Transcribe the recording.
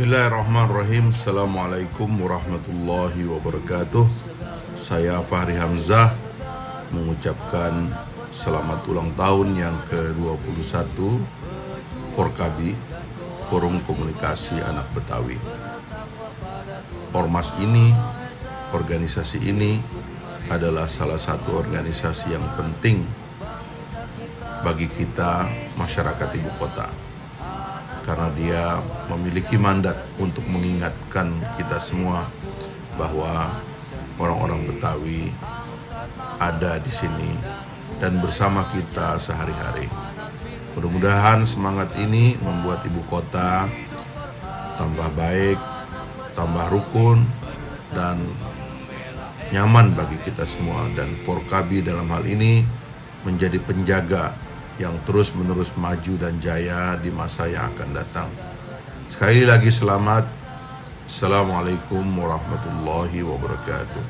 Bismillahirrahmanirrahim. Assalamualaikum warahmatullahi wabarakatuh. Saya Fahri Hamzah mengucapkan selamat ulang tahun yang ke-21 Forkabi, Forum Komunikasi Anak Betawi. Ormas ini, organisasi ini adalah salah satu organisasi yang penting bagi kita masyarakat ibu kota, karena dia memiliki mandat untuk mengingatkan kita semua bahwa orang-orang Betawi ada di sini dan bersama kita sehari-hari. Mudah-mudahan semangat ini membuat ibu kota tambah baik, tambah rukun, dan nyaman bagi kita semua. Dan Forkabi dalam hal ini menjadi penjaga yang terus-menerus maju dan jaya di masa yang akan datang. Sekali lagi selamat. Assalamualaikum warahmatullahi wabarakatuh.